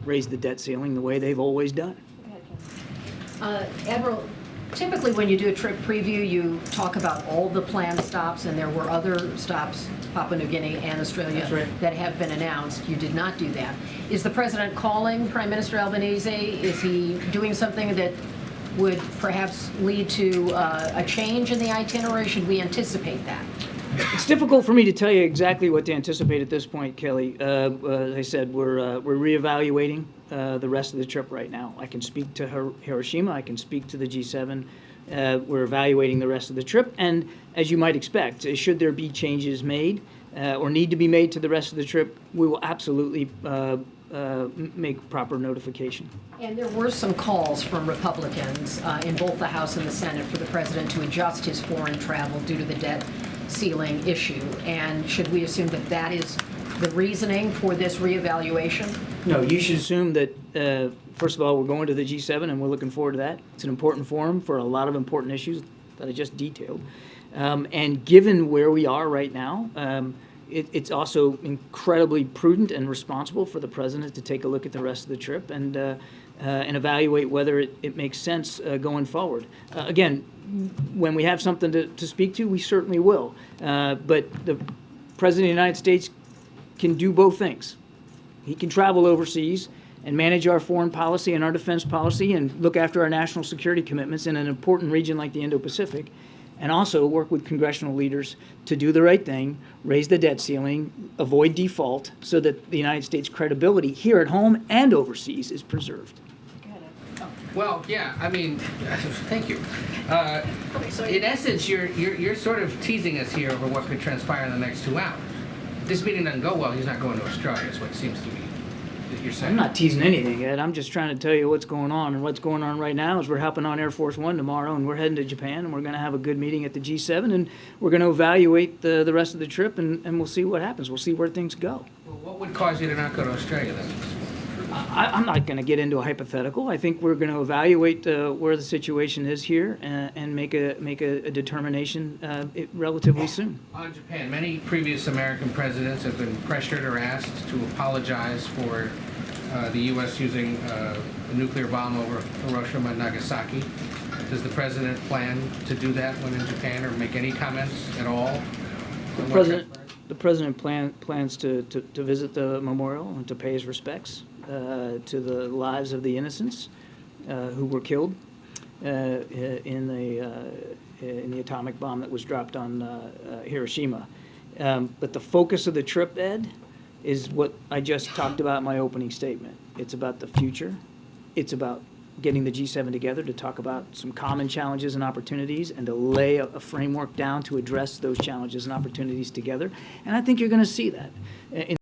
raise the debt ceiling the way they've always done. Admiral, typically when you do a trip preview, you talk about all the planned stops, and there were other stops, Papua New Guinea and Australia, That's right, that have been announced. You did not do that. Is the President calling Prime Minister Albanese? Is he doing something that would perhaps lead to a change in the itinerary? Should we anticipate that? It's difficult for me to tell you exactly what to anticipate at this point, Kelly. As I said, we're reevaluating the rest of the trip right now. I can speak to Hiroshima. I can speak to the G7. We're evaluating the rest of the trip, and as you might expect, should there be changes made or need to be made to the rest of the trip, we will absolutely make proper notification. And there were some calls from Republicans in both the House and the Senate for the President to adjust his foreign travel due to the debt ceiling issue. And should we assume that that is the reasoning for this reevaluation? No, you should assume that, first of all, we're going to the G7 and we're looking forward to that. It's an important forum for a lot of important issues that I just detailed. And given where we are right now, it's also incredibly prudent and responsible for the President to take a look at the rest of the trip and evaluate whether it makes sense going forward. Again, when we have something to speak to, we certainly will. But the President of the United States can do both things. He can travel overseas and manage our foreign policy and our defense policy and look after our national security commitments in an important region like the Indo-Pacific, and also work with congressional leaders to do the right thing, raise the debt ceiling, avoid default, so that the United States' credibility here at home and overseas is preserved. Well, yeah, I mean, thank you. In essence, you're sort of teasing us here over what could transpire in the next 2 hours. If this meeting doesn't go well, he's not going to Australia, is what it seems to be that you're saying. I'm not teasing anything, Ed. I'm just trying to tell you what's going on. And what's going on right now is we're helping on Air Force One tomorrow, and we're heading to Japan, and we're going to have a good meeting at the G7, and we're going to evaluate the rest of the trip, and we'll see what happens. We'll see where things go. Well, what would cause you to not go to Australia then? I'm not going to get into a hypothetical. I think we're going to evaluate where the situation is here and make a determination relatively soon. On Japan, many previous American presidents have been pressured or asked to apologize for the U.S. using a nuclear bomb over Hiroshima and Nagasaki. Does the president plan to do that when in Japan, or make any comments at all? The president plans to visit the memorial and to pay his respects to the lives of the innocents who were killed in the atomic bomb that was dropped on Hiroshima. But the focus of the trip, Ed, is what I just talked about in my opening statement. It's about the future. It's about getting the G7 together to talk about some common challenges and opportunities and to lay a framework down to address those challenges and opportunities together. And I think you're going to see that.